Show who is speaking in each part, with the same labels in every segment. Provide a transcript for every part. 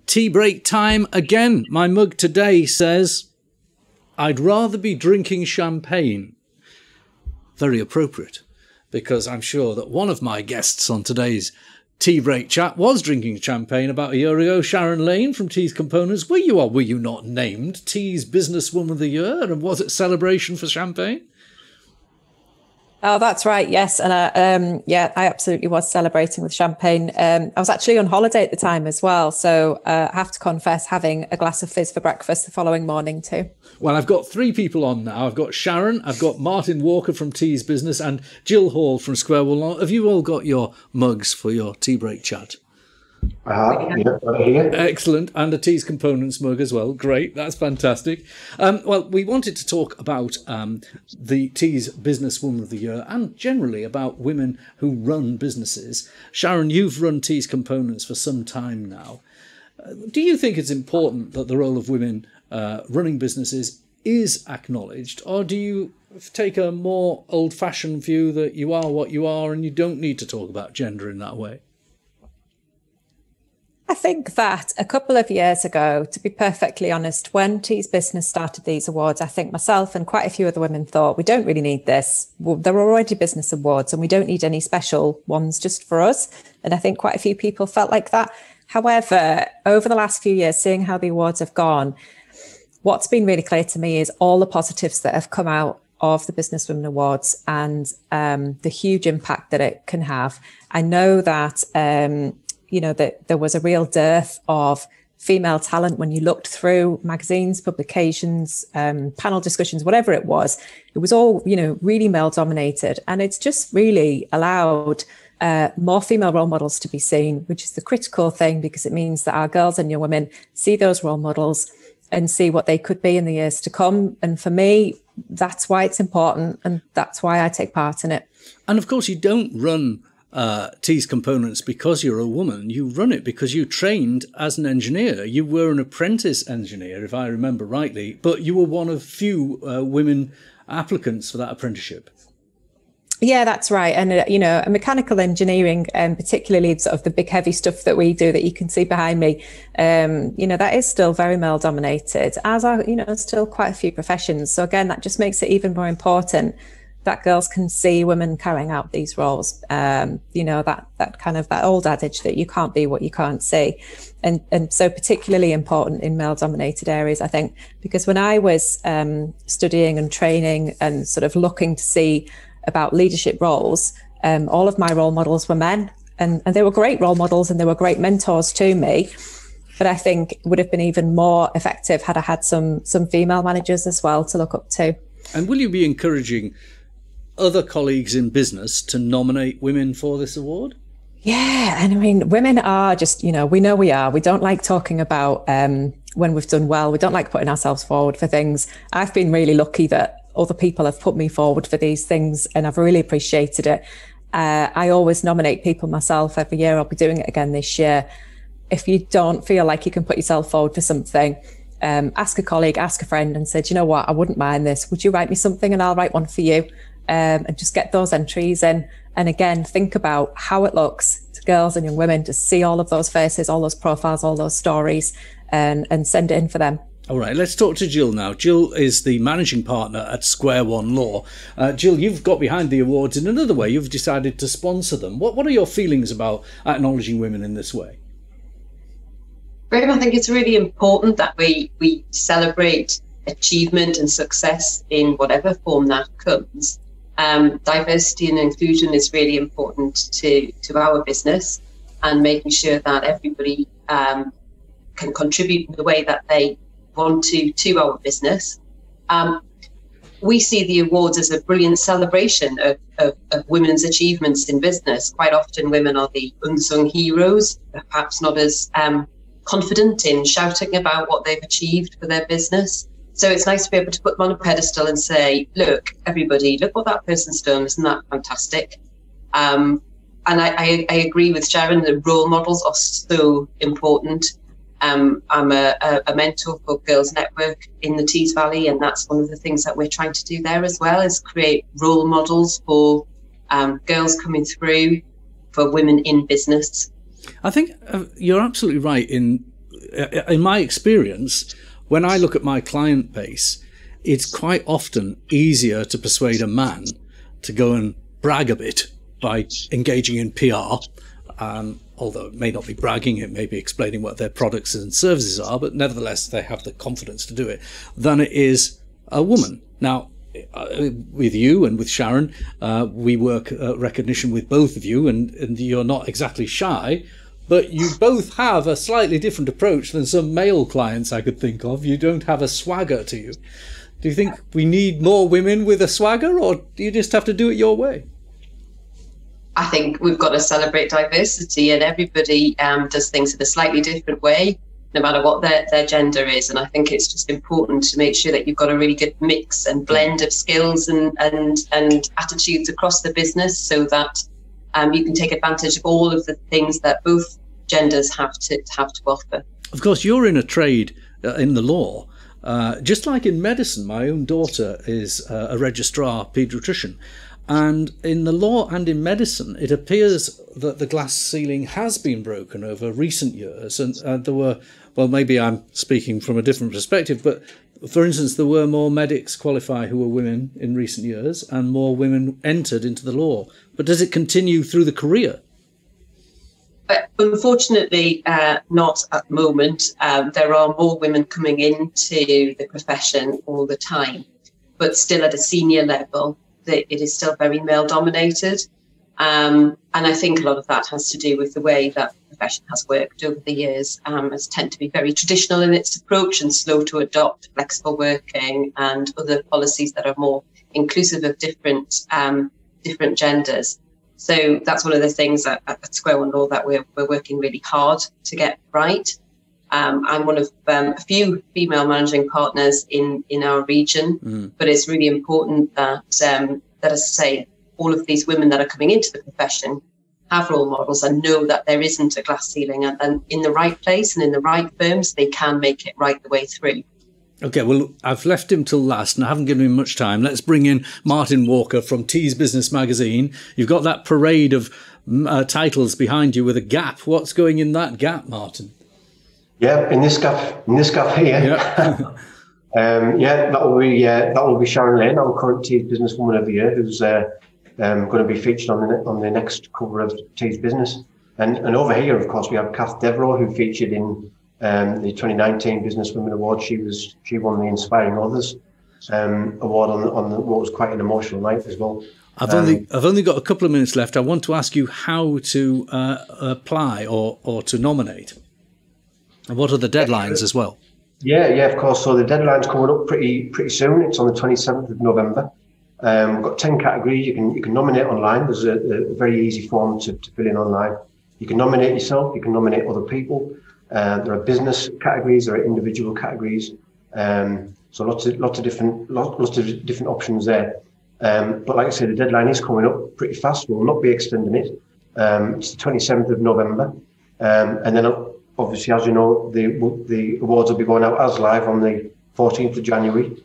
Speaker 1: tea break time again. My mug today says, I'd rather be drinking champagne. Very appropriate, because I'm sure that one of my guests on today's tea break chat was drinking champagne about a year ago. Sharon Lane from Tea's Components. Were you not named Tea's Businesswoman of the Year? And was it celebration for champagne?
Speaker 2: Oh, that's right. Yes. And I absolutely was celebrating with champagne. I was actually on holiday at the time as well. So I have to confess, having a glass of fizz for breakfast the following morning too.
Speaker 1: Well, I've got three people on now. I've got Sharon, I've got Martin Walker from Tea's Business and Gill Hall from Square One. Have you all got your mugs for your tea break chat?
Speaker 3: Yeah.
Speaker 1: Excellent. And a Tea's Components mug as well. Great. That's fantastic. Well, we wanted to talk about the Tea's Businesswoman of the Year and generally about women who run businesses. Sharon, you've run Tea's Components for some time now. Do you think it's important that the role of women running businesses is acknowledged, or do you take a more old-fashioned view that you are what you are and you don't need to talk about gender in that way?
Speaker 2: I think that a couple of years ago, to be perfectly honest, when Tea's Business started these awards, I think myself and quite a few other women thought, we don't really need this. Well, there are already business awards and we don't need any special ones just for us. And I think quite a few people felt like that. However, over the last few years, seeing how the awards have gone, what's been really clear to me is all the positives that have come out of the Businesswomen Awards and the huge impact that it can have. I know that that there was a real dearth of female talent when you looked through magazines, publications, panel discussions, whatever it was all, really male dominated. And it's just really allowed more female role models to be seen, which is the critical thing, because it means that our girls and young women see those role models and see what they could be in the years to come. And for me, that's why it's important. And that's why I take part in it.
Speaker 1: And of course, you don't run Tea's Components because you're a woman. You run it because you trained as an engineer. You were an apprentice engineer, if I remember rightly, but you were one of few women applicants for that apprenticeship.
Speaker 2: Yeah, that's right. And, mechanical engineering, particularly sort of the big heavy stuff that we do that you can see behind me, that is still very male dominated, as are, still quite a few professions. So again, that just makes it even more important that girls can see women carrying out these roles. That old adage that you can't be what you can't see. And so particularly important in male dominated areas, I think, because when I was studying and training and sort of looking to see about leadership roles, all of my role models were men, and they were great role models and they were great mentors to me. But I think it would have been even more effective had I had some female managers as well to look up to.
Speaker 1: And will you be encouraging other colleagues in business to nominate women for this award?
Speaker 2: Yeah, and I mean, women are just, we know we are. We don't like talking about when we've done well. We don't like putting ourselves forward for things. I've been really lucky that other people have put me forward for these things, and I've really appreciated it. I always nominate people myself every year. I'll be doing it again this year. If you don't feel like you can put yourself forward for something, ask a colleague, ask a friend and say, do you know what, I wouldn't mind this. Would you write me something and I'll write one for you? And just get those entries in. And again, think about how it looks to girls and young women to see all of those faces, all those profiles, all those stories, and send it in for them.
Speaker 1: All right, let's talk to Gill now. Gill is the managing partner at Square One Law. Gill, you've got behind the awards in another way. You've decided to sponsor them. What are your feelings about acknowledging women in this way?
Speaker 4: Graham, I think it's really important that we celebrate achievement and success in whatever form that comes. Diversity and inclusion is really important to our business, and making sure that everybody can contribute in the way that they want to our business. We see the awards as a brilliant celebration of women's achievements in business. Quite often women are the unsung heroes, perhaps not as confident in shouting about what they've achieved for their business. So it's nice to be able to put them on a pedestal and say, look, everybody, look what that person's done. Isn't that fantastic? And I agree with Sharon, the role models are so important. I'm a mentor for Girls Network in the Tees Valley, and that's one of the things that we're trying to do there as well, is create role models for girls coming through, for women in business.
Speaker 1: I think you're absolutely right in in my experience, when I look at my client base, it's quite often easier to persuade a man to go and brag a bit by engaging in PR, although it may not be bragging, it may be explaining what their products and services are, but nevertheless they have the confidence to do it, than it is a woman. Now, with you and with Sharon, we work recognition with both of you, and you're not exactly shy, but you both have a slightly different approach than some male clients I could think of. You don't have a swagger to you. Do you think we need more women with a swagger, or do you just have to do it your way?
Speaker 4: I think we've got to celebrate diversity, and everybody does things in a slightly different way, no matter what their gender is. And I think it's just important to make sure that you've got a really good mix and blend of skills and attitudes across the business, so that you can take advantage of all of the things that both genders have to offer. Of
Speaker 1: course, you're in a trade in the law. Just like in medicine, my own daughter is a registrar paediatrician. And in the law and in medicine, it appears that the glass ceiling has been broken over recent years. And there were, well, maybe I'm speaking from a different perspective, but for instance, there were more medics qualify who were women in recent years, and more women entered into the law. But does it continue through the career?
Speaker 4: Unfortunately, not at the moment. There are more women coming into the profession all the time, but still at a senior level, it is still very male dominated. And I think a lot of that has to do with the way that the profession has worked over the years. It's tend to be very traditional in its approach and slow to adopt flexible working and other policies that are more inclusive of different genders. So that's one of the things at Square One Law that we're working really hard to get right. I'm one of a few female managing partners in our region, but it's really important that, as I say, all of these women that are coming into the profession have role models and know that there isn't a glass ceiling, and in the right place and in the right firms, they can make it right the way through.
Speaker 1: Okay, well, I've left him till last and I haven't given him much time. Let's bring in Martin Walker from Tees Business Magazine. You've got that parade of titles behind you with a gap. What's going in that gap, Martin?
Speaker 3: Yeah, in this gap here. Yeah, that will be Sharon Lane, our current Tees Businesswoman of the Year, who's going to be featured on the next cover of Tees Business. And over here, of course, we have Kath Devereux, who featured in the 2019 Businesswomen Award. She won the Inspiring Others award on what was quite an emotional night as well.
Speaker 1: I've only got a couple of minutes left. I want to ask you how to apply or to nominate, and what are the deadlines as well?
Speaker 3: Yeah, of course. So the deadline's coming up pretty soon. It's on the 27th of November. We've got 10 categories. You can nominate online. There's a very easy form to fill in online. You can nominate yourself. You can nominate other people. There are business categories. There are individual categories. So lots of different options there. But like I said, the deadline is coming up pretty fast. We'll not be extending it. It's the 27th of November, and then obviously, as you know, the awards will be going out as live on the 14th of January.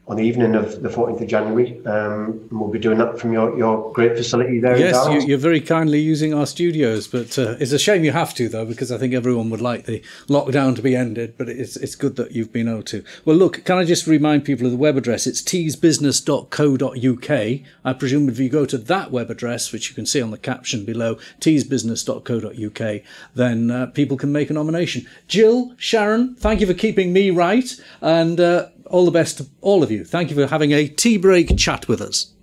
Speaker 3: On the evening of the 14th of January. And we'll be doing that from your great facility there.
Speaker 1: Yes, you're very kindly using our studios, but it's a shame you have to, though, because I think everyone would like the lockdown to be ended, but it's good that you've been able to. Well, look, can I just remind people of the web address? It's teesbusiness.co.uk. I presume if you go to that web address, which you can see on the caption below, teesbusiness.co.uk, then people can make a nomination. Gill, Sharon, thank you for keeping me right, and all the best to all of you. Thank you for having a tea break chat with us.